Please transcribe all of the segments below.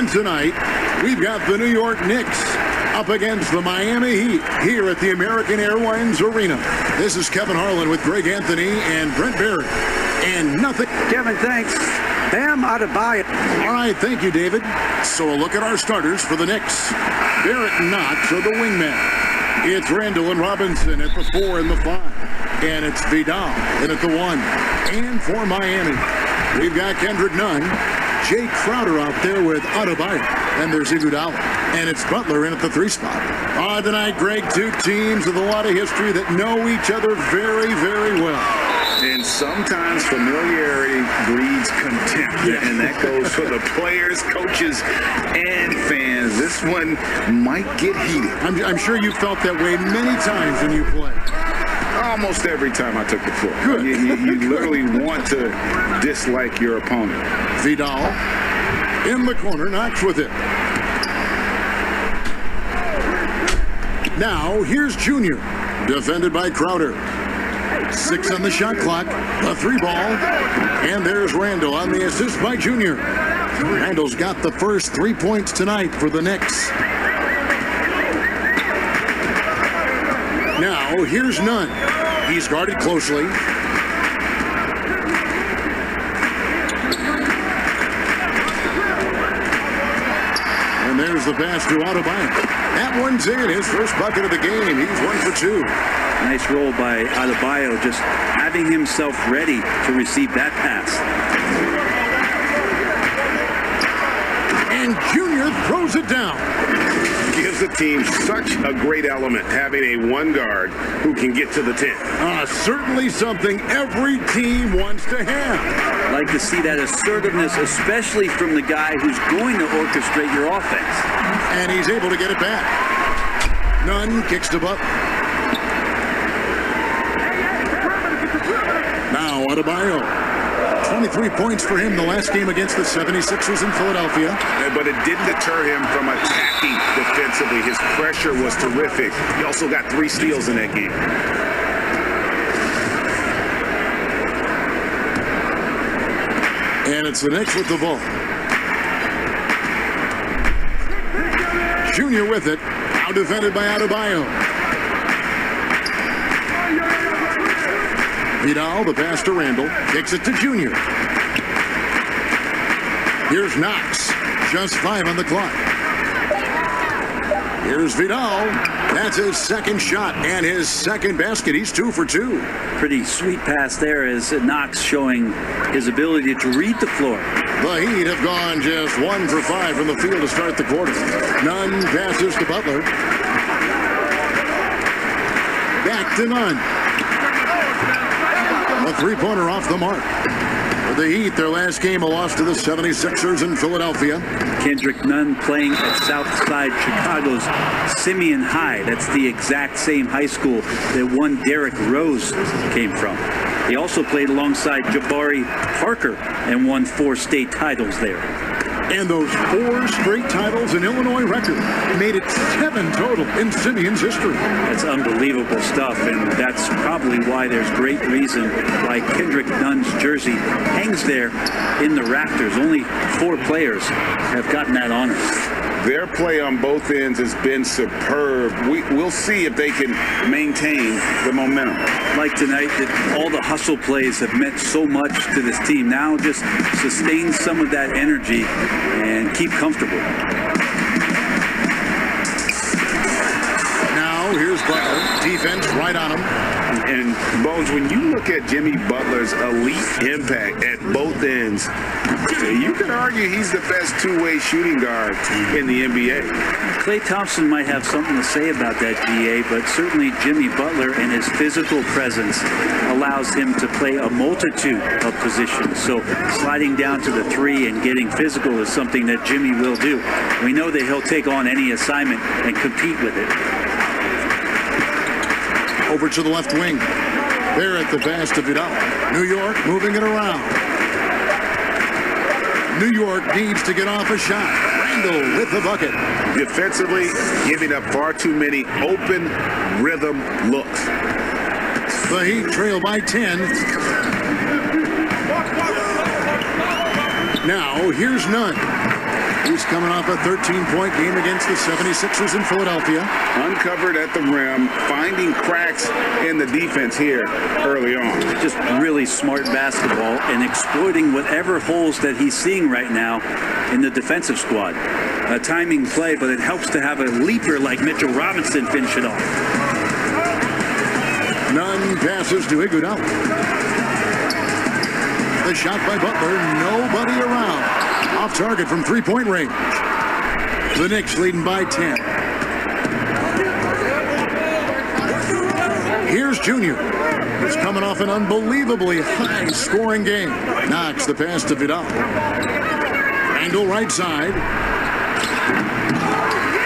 And tonight, we've got the New York Knicks up against the Miami Heat here at the American Airlines Arena. This is Kevin Harlan with Greg Anthony and Brent Barrett. And nothing. Kevin, thanks. Bam Adebayo. All right, thank you, David. So a look at our starters for the Knicks. Barrett and Knox are the wingmen. It's Randall and Robinson at the 4 and the 5. And it's Vidal in at the 1. And for Miami, we've got Kendrick Nunn, Jay Crowder out there with Adebayo. And there's Iguodala. And it's Butler in at the 3 spot. Tonight, Greg, two teams with a lot of history that know each other very, very well. And sometimes familiarity breeds contempt. Yeah. And that goes for the players, coaches, and fans. This one might get heated. I'm sure you felt that way many times when you played. Almost every time I took the floor. Good. You literally want to dislike your opponent. Vidal in the corner, Knox with it. Now, here's Junior, defended by Crowder. 6 on the shot clock, the 3 ball, and there's Randall on the assist by Junior. Randall's got the first 3 points tonight for the Knicks. Now, here's Nunn. He's guarded closely. And there's the pass to Adebayo. That one's in, his first bucket of the game. He's 1 for 2. Nice roll by Adebayo, just having himself ready to receive that pass. And Junior throws it down. Gives the team such a great element, having a 1 guard who can get to the 10. Certainly something every team wants to have. Like to see that assertiveness, especially from the guy who's going to orchestrate your offense. And he's able to get it back. Nunn kicks to Butler. Now Adebayo. 23 points for him the last game against the 76ers in Philadelphia. But it didn't deter him from attacking defensively. His pressure was terrific. He also got 3 steals in that game. And it's the Knicks with the ball. Junior with it. Now defended by Adebayo. Vidal, the pass to Randall, kicks it to Junior. Here's Knox, just 5 on the clock. Here's Vidal. That's his second shot and his second basket. He's 2 for 2. Pretty sweet pass there as Knox showing his ability to read the floor. The Heat have gone just 1 for 5 from the field to start the quarter. Nunn passes to Butler. Back to Nunn. A 3-pointer off the mark. For the Heat, their last game, a loss to the 76ers in Philadelphia. Kendrick Nunn playing at Southside Chicago's Simeon High. That's the exact same high school that one Derrick Rose came from. He also played alongside Jabari Parker and won 4 state titles there. And those 4 straight titles in Illinois record made it 7 total in Simeon's history. That's unbelievable stuff, and that's probably why there's great reason why Kendrick Nunn's jersey hangs there in the rafters. Only 4 players have gotten that honor. Their play on both ends has been superb. We'll see if they can maintain the momentum. Like tonight, that all the hustle plays have meant so much to this team. Now just sustain some of that energy and keep comfortable. Now here's Butler. Defense right on him. And Bones, when you look at Jimmy Butler's elite impact at both ends, you could argue he's the best 2-way shooting guard in the NBA. Klay Thompson might have something to say about that, GA, but certainly Jimmy Butler and his physical presence allows him to play a multitude of positions. So sliding down to the 3 and getting physical is something that Jimmy will do. We know that he'll take on any assignment and compete with it. Over to the left wing. There at the pass to Vidal. New York moving it around. New York needs to get off a shot. Randall with the bucket. Defensively, giving up far too many open rhythm looks. The Heat trail by 10. Now, here's Nunn. He's coming off a 13-point game against the 76ers in Philadelphia. Uncovered at the rim, finding cracks in the defense here early on. Just really smart basketball and exploiting whatever holes that he's seeing right now in the defensive squad. A timing play, but it helps to have a leaper like Mitchell Robinson finish it off. Nunn passes to Iguodala. The shot by Butler, nobody around. Off target from three-point range. The Knicks leading by 10. Here's Junior. He's coming off an unbelievably high-scoring game. Knocks the pass to Vidal. Angle right side.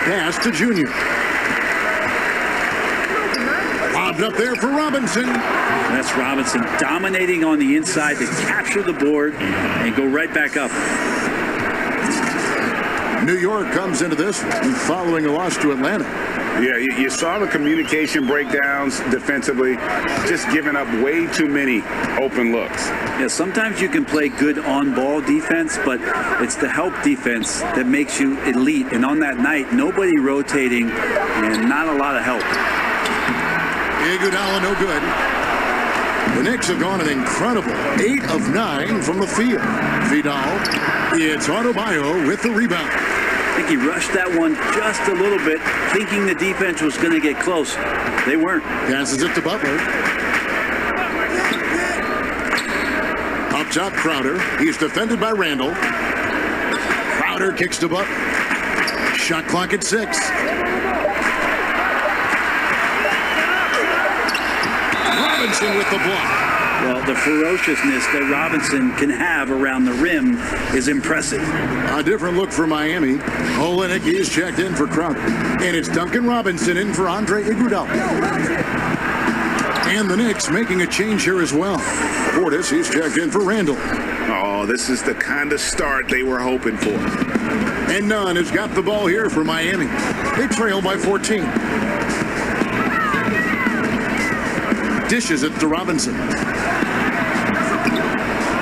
Pass to Junior. Lobbed up there for Robinson. That's Robinson dominating on the inside to capture the board and go right back up. New York comes into this one following a loss to Atlanta. Yeah, you saw the communication breakdowns defensively, just giving up way too many open looks. Yeah, sometimes you can play good on-ball defense, but it's the help defense that makes you elite. And on that night, nobody rotating and not a lot of help. Iguodala no good. The Knicks have gone an incredible 8 of 9 from the field. Vidal, it's Adebayo with the rebound. I think he rushed that one just a little bit, thinking the defense was going to get close. They weren't. Passes it to Butler. Up top, Crowder. He's defended by Randall. Crowder kicks to Butler. Shot clock at 6. Robinson with the block. Well, the ferociousness that Robinson can have around the rim is impressive. A different look for Miami. Olenek is checked in for Crowder. And it's Duncan Robinson in for Andre Iguodala. And the Knicks making a change here as well. Portis, he's checked in for Randall. Oh, this is the kind of start they were hoping for. And Nunn has got the ball here for Miami. They trail by 14. Dishes it to Robinson.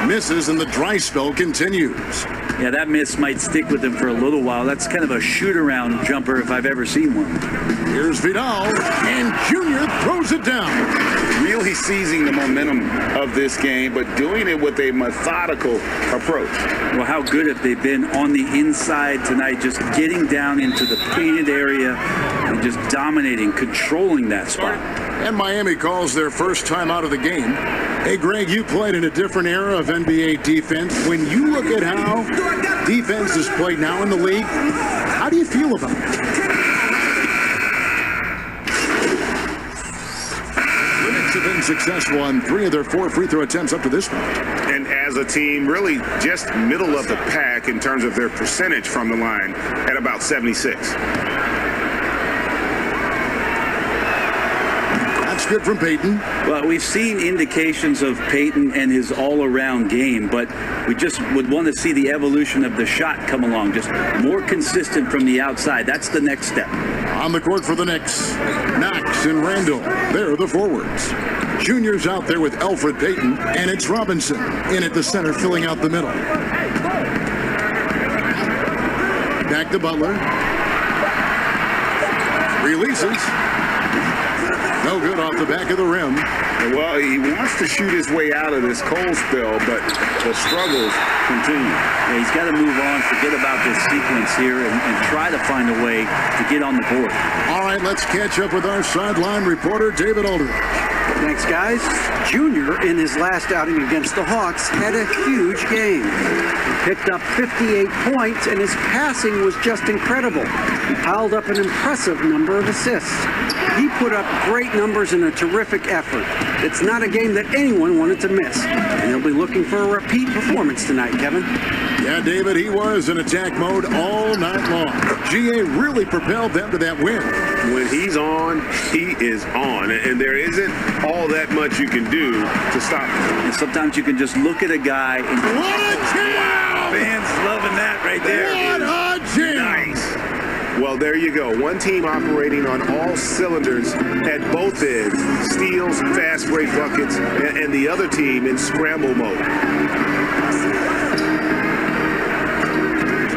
Misses and the dry spell continues. Yeah, that miss might stick with him for a little while. That's kind of a shoot-around jumper if I've ever seen one. Here's Vidal, and Junior throws it down. Really seizing the momentum of this game, but doing it with a methodical approach. Well, how good have they been on the inside tonight, just getting down into the painted area and just dominating, controlling that spot. And Miami calls their first time out of the game. Hey, Greg, you played in a different era of NBA defense. When you look at how defense is played now in the league, how do you feel about it? The Knicks have been successful on 3 of their 4 free throw attempts up to this point. And as a team, really just middle of the pack in terms of their percentage from the line at about 76. Good from Payton. Well, we've seen indications of Payton and his all-around game, but we just would want to see the evolution of the shot come along, just more consistent from the outside. That's the next step. On the court for the Knicks, Knox and Randall. They're the forwards. Junior's out there with Elfrid Payton, and it's Robinson in at the center, filling out the middle. Back to Butler. Releases. No good off the back of the rim. Well, he wants to shoot his way out of this cold spell, but the struggles continue. Yeah, he's got to move on, forget about this sequence here, and try to find a way to get on the board. All right, let's catch up with our sideline reporter, David Aldridge. Thanks, guys. Junior, in his last outing against the Hawks, had a huge game. He picked up 58 points, and his passing was just incredible. He piled up an impressive number of assists. He put up great numbers in a terrific effort. It's not a game that anyone wanted to miss, and he'll be looking for a repeat performance tonight, Kevin. Yeah, David, he was in attack mode all night long. GA really propelled them to that win. When he's on, he is on. And there isn't all that much you can do to stop him. And sometimes you can just look at a guy and What a jam! fans loving that right there. What a jam! Nice. Well, there you go. One team operating on all cylinders at both ends. Steals, fast break buckets, and the other team in scramble mode.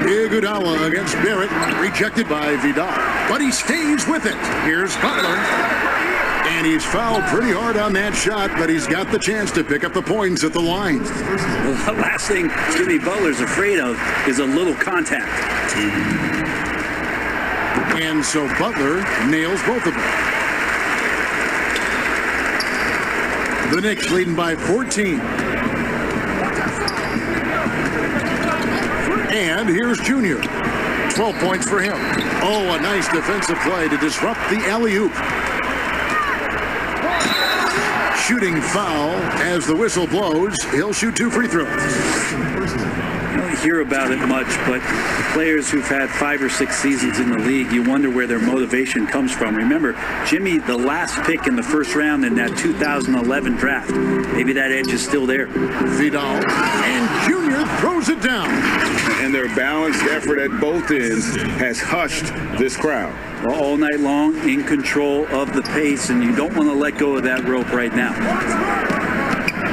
Iguodala against Barrett, rejected by Vidal, but he stays with it. Here's Butler, and he's fouled pretty hard on that shot, but he's got the chance to pick up the points at the line. The last thing Jimmy Butler's afraid of is a little contact. And so Butler nails both of them. The Knicks leading by 14. And here's Junior. 12 points for him. Oh, a nice defensive play to disrupt the alley-oop. Shooting foul as the whistle blows. He'll shoot 2 free throws. You don't hear about it much, but players who've had 5 or 6 seasons in the league, you wonder where their motivation comes from. Remember, Jimmy, the last pick in the first round in that 2011 draft. Maybe that edge is still there. Vidal, and Junior throws it down. And their balanced effort at both ends has hushed this crowd. Well, all night long, in control of the pace, and you don't want to let go of that rope right now.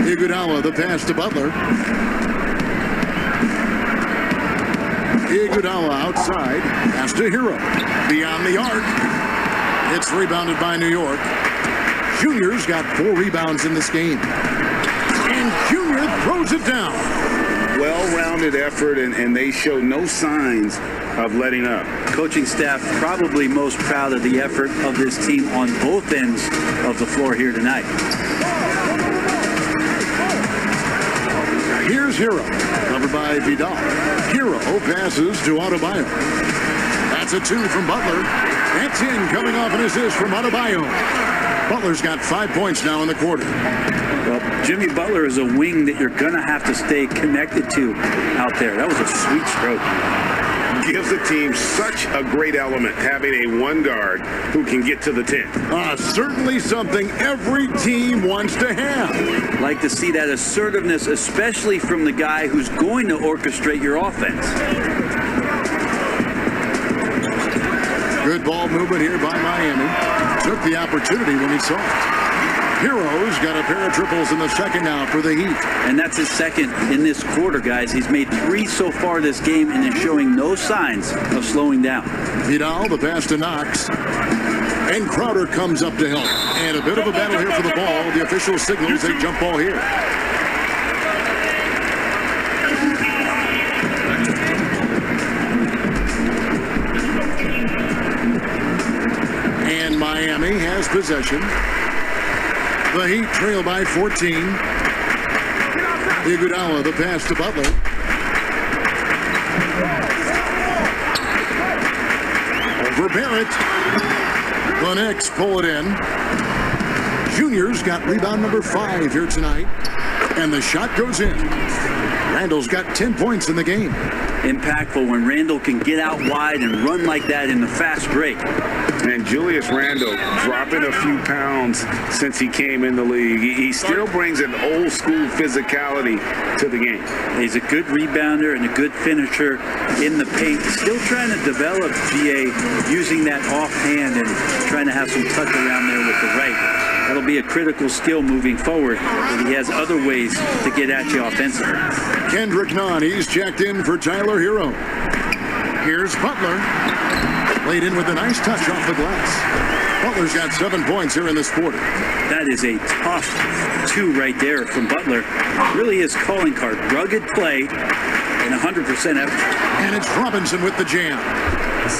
Iguodala, the pass to Butler. Iguodala outside, pass to Hero. Beyond the arc. It's rebounded by New York. Junior's got 4 rebounds in this game. And Junior throws it down. Well-rounded effort, and they show no signs of letting up. Coaching staff probably most proud of the effort of this team on both ends of the floor here tonight. Here's Hero, covered by Vidal. Hero passes to Adebayo. That's a 2 from Butler. That's in, coming off an assist from Adebayo. Butler's got 5 points now in the quarter. Well, Jimmy Butler is a wing that you're going to have to stay connected to out there. That was a sweet stroke. Gives the team such a great element, having a one guard who can get to the 10. Certainly something every team wants to have. Like to see that assertiveness, especially from the guy who's going to orchestrate your offense. Good ball movement here by Miami. Took the opportunity when he saw it. Hero's got a pair of triples in the second now for the Heat. And that's his second in this quarter, guys. He's made 3 so far this game and is showing no signs of slowing down. Vidal, the pass to Knox. And Crowder comes up to help. And a bit of a battle here for the ball. The official signals a jump ball here. And Miami has possession. The Heat trail by 14. Iguodala, the pass to Butler. Over Barrett. The Knicks pull it in. Junior's got rebound number 5 here tonight. And the shot goes in. Randall's got 10 points in the game. Impactful when Randall can get out wide and run like that in the fast break. And Julius Randle dropping a few pounds since he came in the league. He still brings an old school physicality to the game. He's a good rebounder and a good finisher in the paint. Still trying to develop GA using that offhand and trying to have some touch around there with the right. That'll be a critical skill moving forward, but he has other ways to get at you offensively. Kendrick Nunn, he's checked in for Tyler Hero. Here's Butler. Laid in with a nice touch off the glass. Butler's got 7 points here in this quarter. That is a tough 2 right there from Butler. Really his calling card. Rugged play and 100% effort. And it's Robinson with the jam.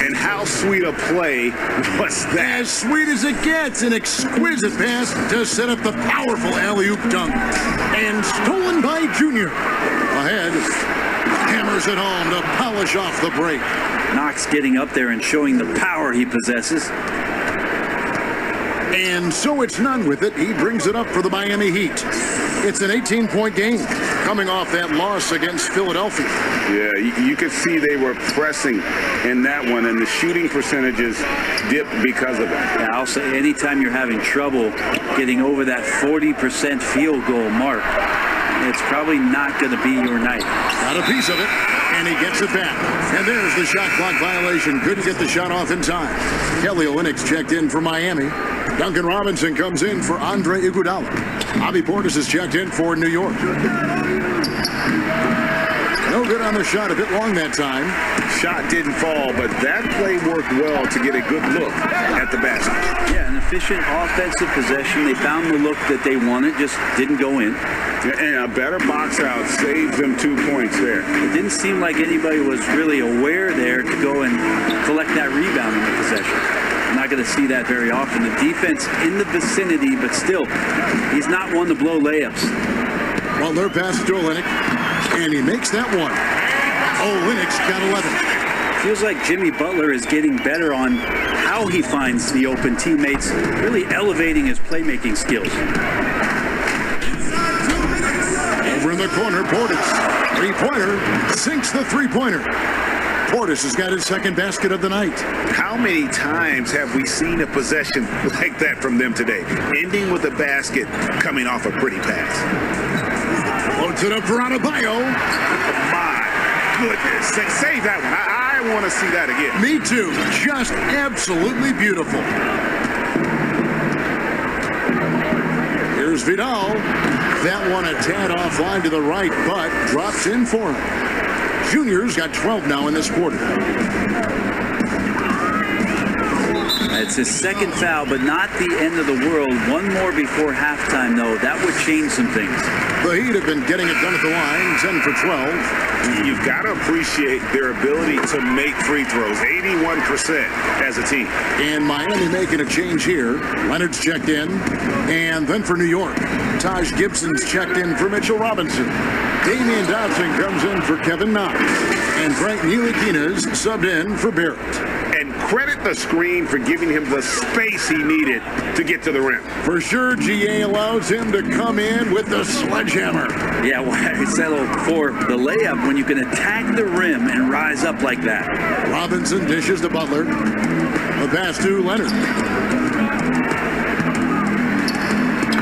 And how sweet a play was that? As sweet as it gets, an exquisite pass to set up the powerful alley-oop dunk. And stolen by Junior. Ahead, hammers it home to polish off the break. Knox getting up there and showing the power he possesses. And so it's Nunn with it. He brings it up for the Miami Heat. It's an 18-point game coming off that loss against Philadelphia. Yeah, you could see they were pressing in that one, and the shooting percentages dipped because of it. Yeah, I'll say anytime you're having trouble getting over that 40% field goal mark, it's probably not going to be your night. Got a piece of it, and he gets it back. And there's the shot clock violation. Couldn't get the shot off in time. Kelly Olynyk's checked in for Miami. Duncan Robinson comes in for Andre Iguodala. Bobby Portis is checked in for New York. No bit on the shot, a bit long that time. Shot didn't fall, but that play worked well to get a good look at the basket. Yeah, an efficient offensive possession. They found the look that they wanted, just didn't go in. And a better box out saved them 2 points there. It didn't seem like anybody was really aware there to go and collect that rebound in the possession. I'm not going to see that very often. The defense in the vicinity, but still, he's not one to blow layups. Butler passes to Olynyk, and he makes that one. Olynyk's got 11. Feels like Jimmy Butler is getting better on how he finds the open teammates, really elevating his playmaking skills. Over in the corner, Portis. Three-pointer, sinks the three-pointer. Portis has got his second basket of the night. How many times have we seen a possession like that from them today? Ending with a basket coming off a pretty pass. Floats it up for Adebayo. My goodness. Save that one. I want to see that again. Me too. Just absolutely beautiful. Here's Vidal. That one a tad offline to the right, but drops in for him. Junior's got 12 now in this quarter. It's his second foul, but not the end of the world. One more before halftime, though. That would change some things. The Heat have been getting it done at the line, 10 for 12. You've got to appreciate their ability to make free throws, 81% as a team. And Miami making a change here. Leonard's checked in. And then for New York, Taj Gibson's checked in for Mitchell Robinson. Damian Dotson comes in for Kevin Knox. And Frank Ntilikina's subbed in for Barrett. And credit the screen for giving him the space he needed to get to the rim. For sure, GA allows him to come in with the sledgehammer. Yeah, why settle for the layup when you can attack the rim and rise up like that? Robinson dishes to Butler. The pass to Leonard.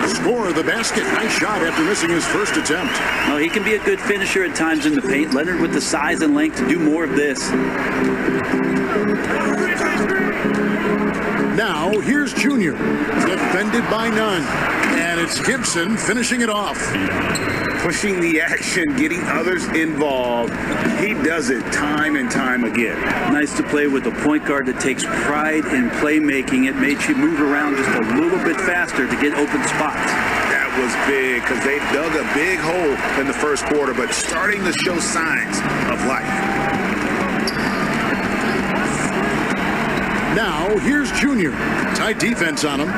Score the basket. Nice shot after missing his first attempt. No, he can be a good finisher at times in the paint. Leonard with the size and length to do more of this. Now, here's Junior, defended by none. And it's Gibson finishing it off. Pushing the action, getting others involved. He does it time and time again. Nice to play with a point guard that takes pride in playmaking. It makes you move around just a little bit faster to get open spots. That was big because they dug a big hole in the first quarter, but starting to show signs of life. Now, here's Junior. Tight defense on him.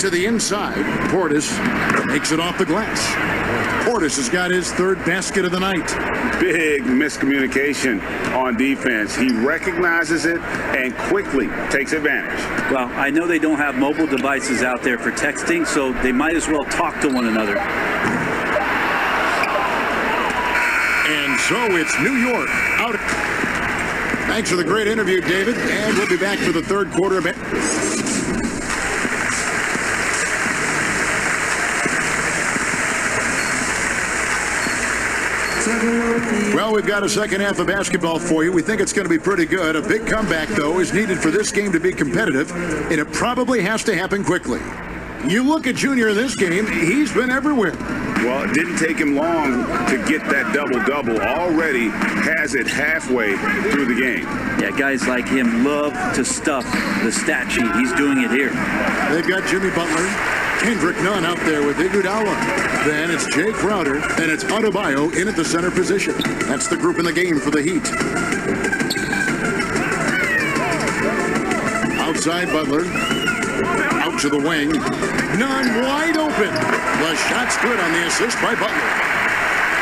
To the inside, Portis takes it off the glass. Portis has got his third basket of the night. Big miscommunication on defense. He recognizes it and quickly takes advantage. Well, I know they don't have mobile devices out there for texting, so they might as well talk to one another. And so it's New York out. Thanks for the great interview, David. And we'll be back for the third quarter. Well, we've got a second half of basketball for you. We think it's going to be pretty good. A big comeback, though, is needed for this game to be competitive, and it probably has to happen quickly. You look at Junior in this game, he's been everywhere. Well, it didn't take him long to get that double-double. Already has it halfway through the game. Yeah, guys like him love to stuff the stat sheet. He's doing it here. They've got Jimmy Butler, Kendrick Nunn out there with Iguodala. Then it's Jay Crowder, and it's Adebayo in at the center position. That's the group in the game for the Heat. Outside Butler. Out to the wing. Nunn wide open. The shot's good on the assist by Butler.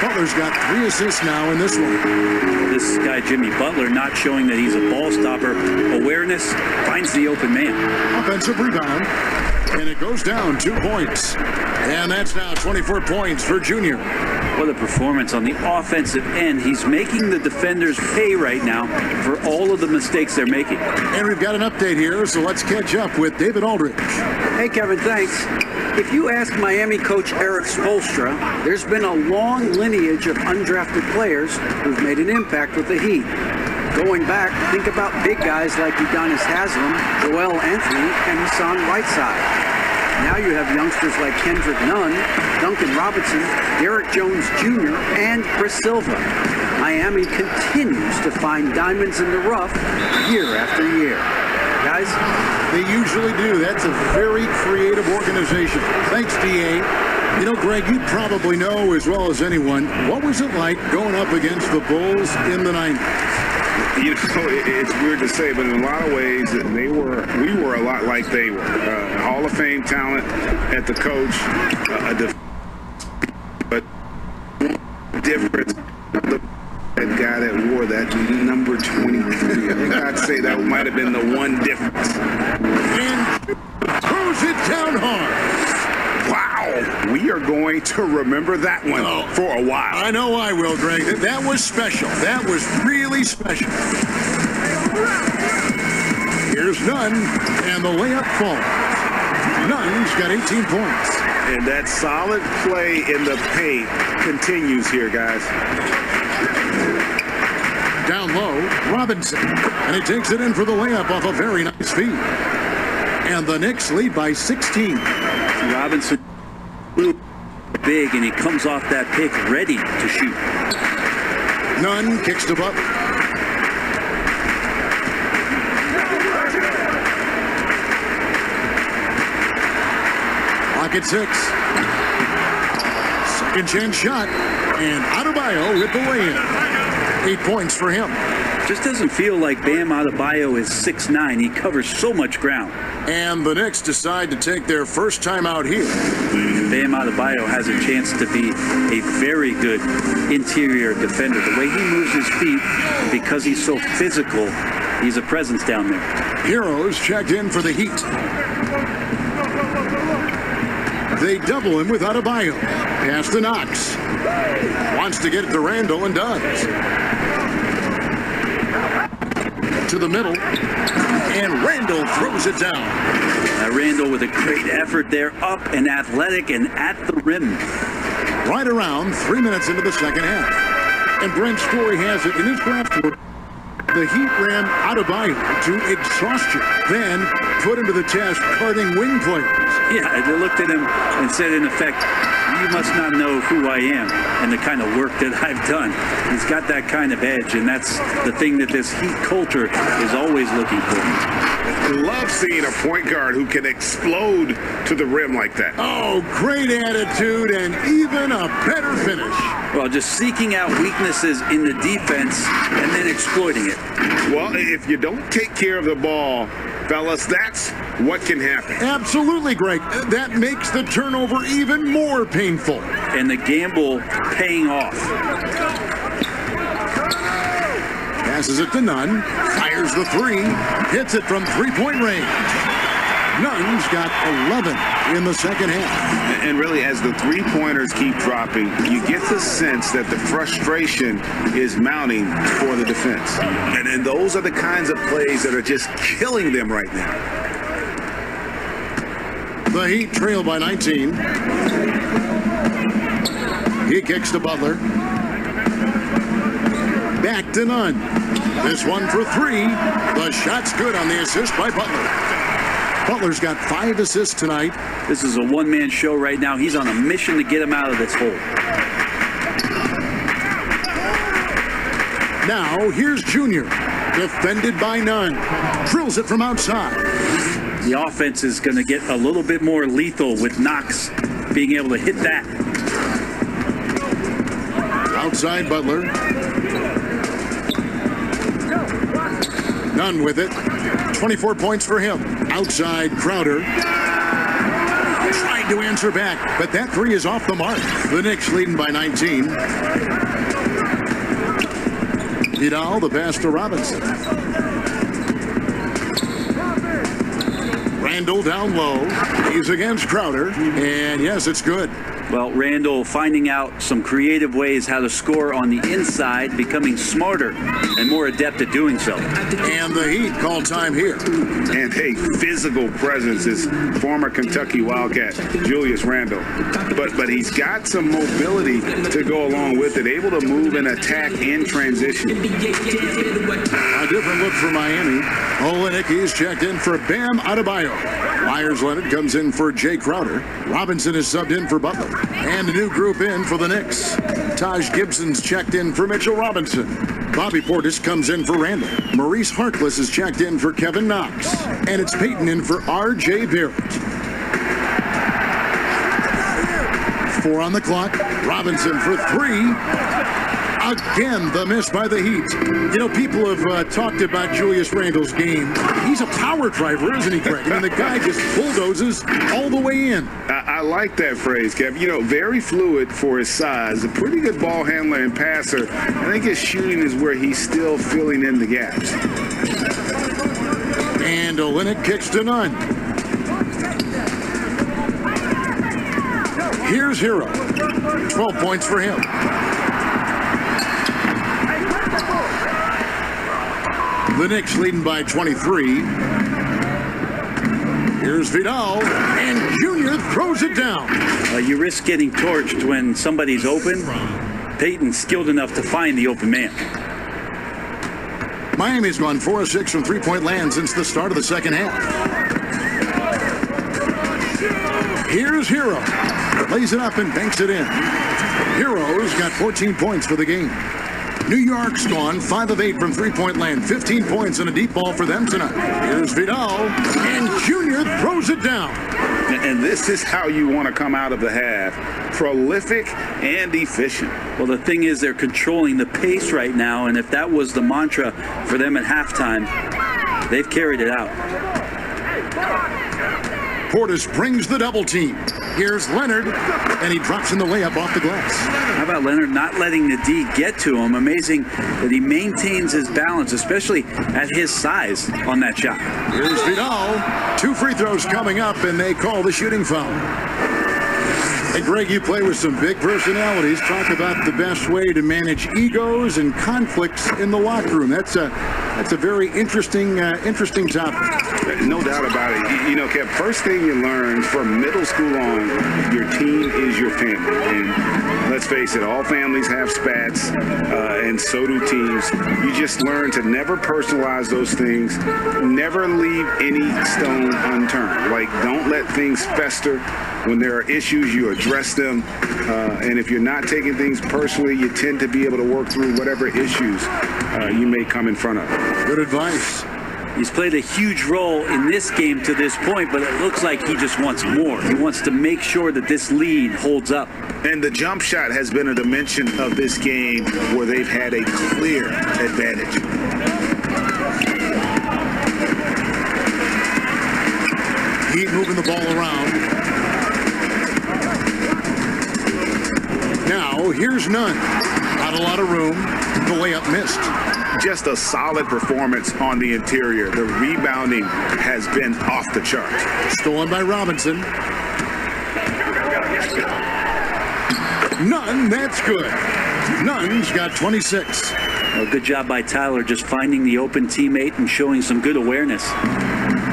Butler's got 3 assists now in this one. This guy, Jimmy Butler, not showing that he's a ball stopper. Awareness, finds the open man. Offensive rebound. And it goes down 2 points. And that's now 24 points for Junior. What a performance on the offensive end. He's making the defenders pay right now for all of the mistakes they're making. And we've got an update here, so let's catch up with David Aldridge. Hey, Kevin, thanks. If you ask Miami coach Eric Spoelstra, there's been a long lineage of undrafted players who've made an impact with the Heat. Going back, think about big guys like Udonis Haslem, Joel Anthony, and Hassan Whiteside. Now you have youngsters like Kendrick Nunn, Duncan Robinson, Derek Jones Jr., and Chris Silva. Miami continues to find diamonds in the rough year after year. Guys? They usually do. That's a very creative organization. Thanks, DA. You know, Greg, you probably know as well as anyone, what was it like going up against the Bulls in the 90s? You know, it's weird to say, but in a lot of ways, we were a lot like they were. Hall of Fame talent at the coach, but difference. That guy that wore that number 23. I think I'd say that might have been the one difference. And throws it down hard. Wow, we are going to remember that one for a while. I know I will, Greg. That was special. That was really special. Here's Nunn, and the layup falls. Nunn's got 18 points. And that solid play in the paint continues here, guys. Down low, Robinson, and he takes it in for the layup off a very nice feed. And the Knicks lead by 16. Robinson big, and he comes off that pick ready to shoot. Nunn kicks to Butler. Clock at 6. Second chance shot, and Adebayo hit the lay-in. 8 points for him. Just doesn't feel like Bam Adebayo is 6'9". He covers so much ground. And the Knicks decide to take their first time out here. Bam Adebayo has a chance to be a very good interior defender. The way he moves his feet, because he's so physical, he's a presence down there. Heroes checked in for the Heat. They double him with Adebayo. Pass to Knox. Wants to get it to Randall and does. To the middle. And Randall throws it down. Randall with a great effort there, up and athletic and at the rim. Right around 3 minutes into the second half. And Brent Story has it in his draft report. The Heat ran Adebayo to exhaustion, then put him to the test carding wing players. Yeah, they looked at him and said, in effect, you must not know who I am and the kind of work that I've done. He's got that kind of edge, and that's the thing that this Heat culture is always looking for. Love seeing a point guard who can explode to the rim like that. Oh, great attitude and even a better finish. Well, just seeking out weaknesses in the defense and then exploiting it. Well, if you don't take care of the ball, fellas, that's what can happen. Absolutely, Greg. That makes the turnover even more painful. And the gamble paying off. Passes it to Nunn. Fires the three. Hits it from three-point range. Nunn's got 11 in the second half. And really, as the three-pointers keep dropping, you get the sense that the frustration is mounting for the defense. And those are the kinds of plays that are just killing them right now. The Heat trail by 19. He kicks to Butler. Back to Nunn. This one for three. The shot's good on the assist by Butler. Butler's got 5 assists tonight. This is a one-man show right now. He's on a mission to get him out of this hole. Now, here's Junior. Defended by Nunn. Drills it from outside. The offense is going to get a little bit more lethal with Knox being able to hit that. Outside Butler. Nunn with it. 24 points for him. Outside Crowder. Tried to answer back, but that three is off the mark. The Knicks leading by 19. Vidal, the pass to Robinson. Randall down low. He's against Crowder. And yes, it's good. Well, Randall finding out some creative ways how to score on the inside, becoming smarter and more adept at doing so. And the Heat call time here. And a physical presence is former Kentucky Wildcat Julius Randle. But he's got some mobility to go along with it, able to move and attack in transition. A different look for Miami. Olenek is checked in for Bam Adebayo. Myers Leonard comes in for Jay Crowder. Robinson is subbed in for Butler. And a new group in for the Knicks. Taj Gibson's checked in for Mitchell Robinson. Bobby Portis comes in for Randall. Maurice Harkless is checked in for Kevin Knox. And it's Peyton in for R.J. Barrett. 4 on the clock. Robinson for 3. Again, the miss by the Heat. You know, people have talked about Julius Randle's game. He's a power driver, isn't he, Greg? I mean, the guy just bulldozes all the way in. I like that phrase, Kev. You know, very fluid for his size. A pretty good ball handler and passer. I think his shooting is where he's still filling in the gaps. And Olynyk kicks to none. Here's Hero. 12 points for him. The Knicks leading by 23. Here's Vidal, and Junior throws it down. You risk getting torched when somebody's open. Peyton's skilled enough to find the open man. Miami's gone 4 of 6 from three-point land since the start of the second half. Here's Hero. Lays it up and banks it in. Hero's got 14 points for the game. New York's gone 5 of 8 from three-point land. 15 points and a deep ball for them tonight. Here's Vidal, and Junior throws it down. And this is how you want to come out of the half. Prolific and efficient. Well, the thing is they're controlling the pace right now, and if that was the mantra for them at halftime, they've carried it out. Portis brings the double team. Here's Leonard, and he drops in the layup off the glass. How about Leonard not letting the D get to him? Amazing that he maintains his balance, especially at his size on that shot. Here's Vidal. 2 free throws coming up, and they call the shooting foul. Hey, Greg, you play with some big personalities. Talk about the best way to manage egos and conflicts in the locker room. That's a very interesting topic. No doubt about it. You know, Kev, first thing you learn from middle school on, your team is your family. And let's face it, all families have spats, and so do teams. You just learn to never personalize those things. Never leave any stone unturned. Like, don't let things fester. When there are issues, you address them. And if you're not taking things personally, you tend to be able to work through whatever issues you may come in front of. Good advice. He's played a huge role in this game to this point, but it looks like he just wants more. He wants to make sure that this lead holds up. And the jump shot has been a dimension of this game where they've had a clear advantage. Heat moving the ball around. Now, here's Nunn. Not a lot of room. The layup missed. Just a solid performance on the interior. The rebounding has been off the chart. Stolen by Robinson. Nunn, that's good. Nunn's got 26. Well, good job by Tyler just finding the open teammate and showing some good awareness.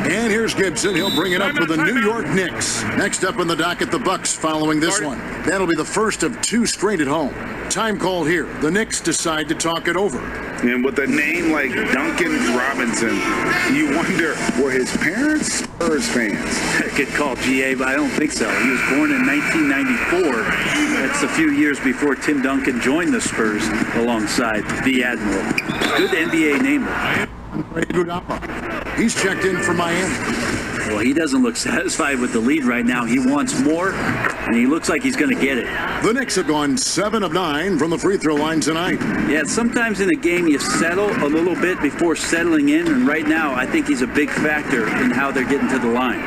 And here's Gibson. He'll bring it up for the New York Knicks. Next up on the docket, the Bucks following this one. That'll be the first of 2 straight at home. Time call here. The Knicks decide to talk it over. And with a name like Duncan Robinson, you wonder, were his parents Spurs fans? Good call, GA, but I don't think so. He was born in 1994. That's a few years before Tim Duncan joined the Spurs alongside the Admiral. Good NBA name. He's checked in for Miami. Well, he doesn't look satisfied with the lead right now. He wants more, and he looks like he's going to get it. The Knicks have gone 7 of 9 from the free throw line tonight. Yeah, sometimes in a game you settle a little bit before settling in, and right now I think he's a big factor in how they're getting to the line.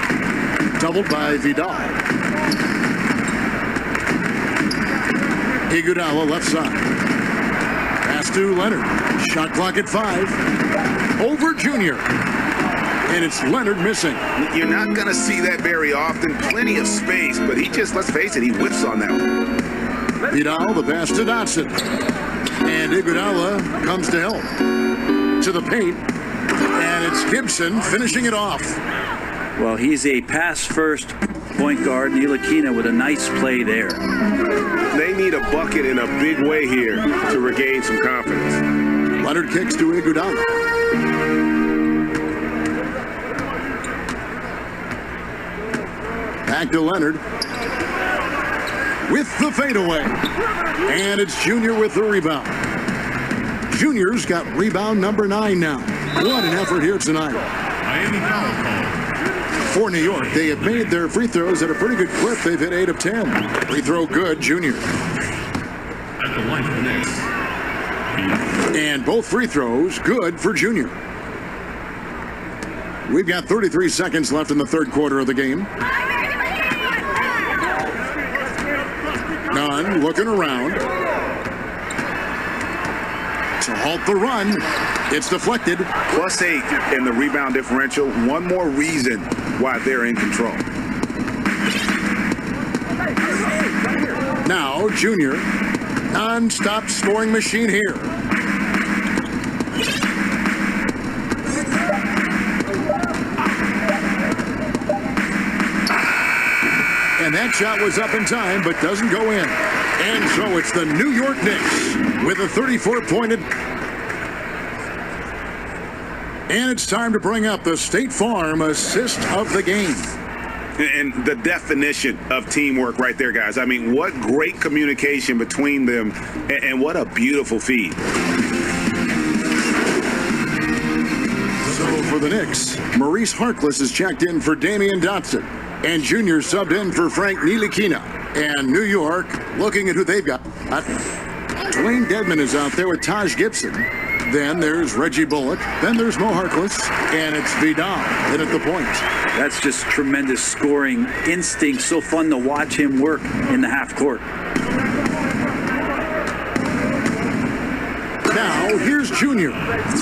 Doubled by Vidal. Iguodala left side. Pass to Leonard. Shot clock at 5. Over Junior. And it's Leonard missing. You're not going to see that very often. Plenty of space, but he just, let's face it, he whiffs on that one. Vidal, the pass to Dotson. And Iguodala comes to help. To the paint. And it's Gibson finishing it off. Well, he's a pass-first point guard. Ntilikina with a nice play there. They need a bucket in a big way here to regain some confidence. Leonard kicks to Iguodala. Back to Leonard. With the fadeaway. And it's Junior with the rebound. Junior's got rebound number 9 now. What an effort here tonight. Miami foul call. For New York, they have made their free throws at a pretty good clip. They've hit 8 of 10. Free throw good, Junior. At the line for the Knicks. And both free throws good for Junior. We've got 33 seconds left in the third quarter of the game. Nunn looking around to halt the run. It's deflected. +8 in the rebound differential. One more reason why they're in control. Now Junior, non-stop scoring machine here. And that shot was up in time, but doesn't go in. And so it's the New York Knicks with a 34-pointed. And it's time to bring up the State Farm assist of the game. And the definition of teamwork right there, guys. I mean, what great communication between them, and what a beautiful feed. So for the Knicks, Maurice Harkless is checked in for Damian Dotson. And Junior subbed in for Frank Ntilikina. And New York, looking at who they've got. Dwayne Dedman is out there with Taj Gibson. Then there's Reggie Bullock. Then there's Mo Harkless. And it's Vidal in at the point. That's just tremendous scoring instinct. So fun to watch him work in the half court. Now here's Junior,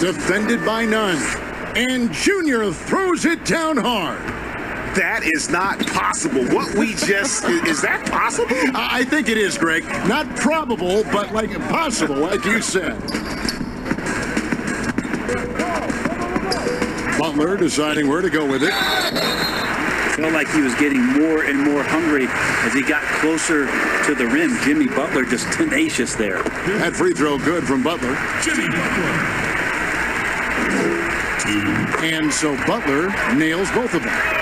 defended by Nunn. And Junior throws it down hard. That is not possible. What we just, is that possible? I think it is, Greg. Not probable, but like impossible, like you said. Butler deciding where to go with it. Felt like he was getting more and more hungry as he got closer to the rim. Jimmy Butler just tenacious there. That free throw good from Butler. Jimmy Butler. And so Butler nails both of them.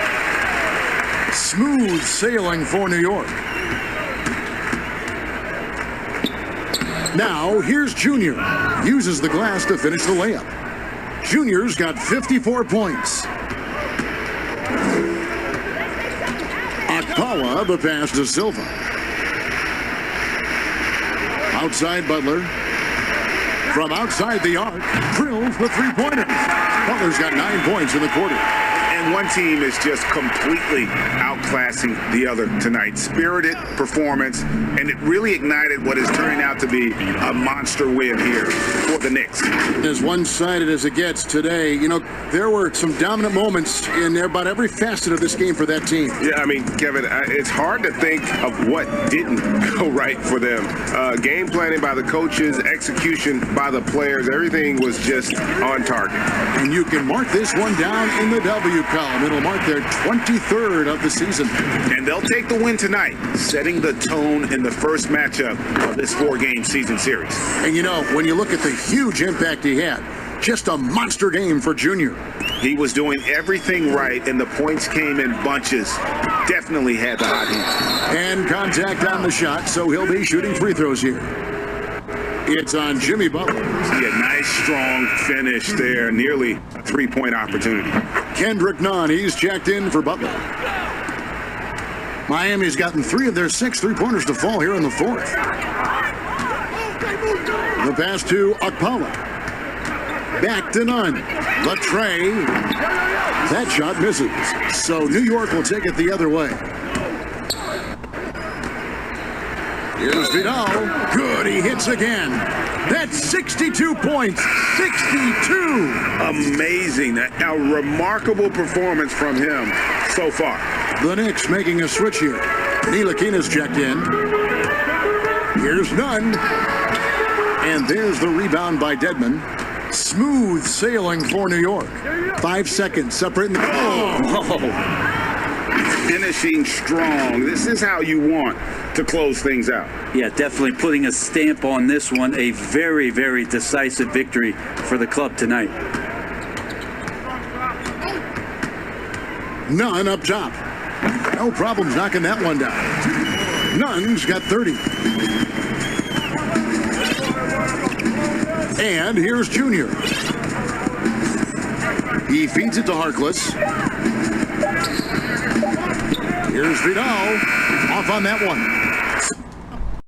Smooth sailing for New York. Now here's Junior. Uses the glass to finish the layup. Junior's got 54 points. Akpawa, the pass to Silva. Outside Butler. From outside the arc, drills the three-pointer. Butler's got 9 points in the quarter. And one team is just completely outclassing the other tonight. Spirited performance, and it really ignited what is turning out to be a monster win here for the Knicks. As one-sided as it gets today, you know, there were some dominant moments in about every facet of this game for that team. Yeah, I mean, Kevin, it's hard to think of what didn't go right for them. Game planning by the coaches, execution by the players, everything was just on target. And you can mark this one down in the W column. It'll mark their 23rd of the season. And they'll take the win tonight, setting the tone in the first matchup of this 4-game season series. And you know, when you look at the huge impact he had, just a monster game for Junior. He was doing everything right, and the points came in bunches. Definitely had the hot hand. And contact on the shot, so he'll be shooting free throws here. It's on Jimmy Butler. Yeah, nice, strong finish there. Nearly a three-point opportunity. Kendrick Nunn, he's checked in for Butler. Miami's gotten 3 of their 6 three-pointers to fall here in the fourth. The pass to Akpawa. Back to Nunn. Latre. That shot misses. So New York will take it the other way. Here's Vidal. Good, he hits again. That's 62 points. 62. Amazing. A remarkable performance from him so far. The Knicks making a switch here. Ntilikina's checked in. Here's Nunn. And there's the rebound by Dedman. Smooth sailing for New York. 5 seconds separating the... Finishing strong. This is how you want to close things out. Yeah, definitely putting a stamp on this one. A very, very decisive victory for the club tonight. Nunn up top. No problems knocking that one down. Nunn's got 30. And here's Junior. He feeds it to Harkless. Here's Vidal off on that one.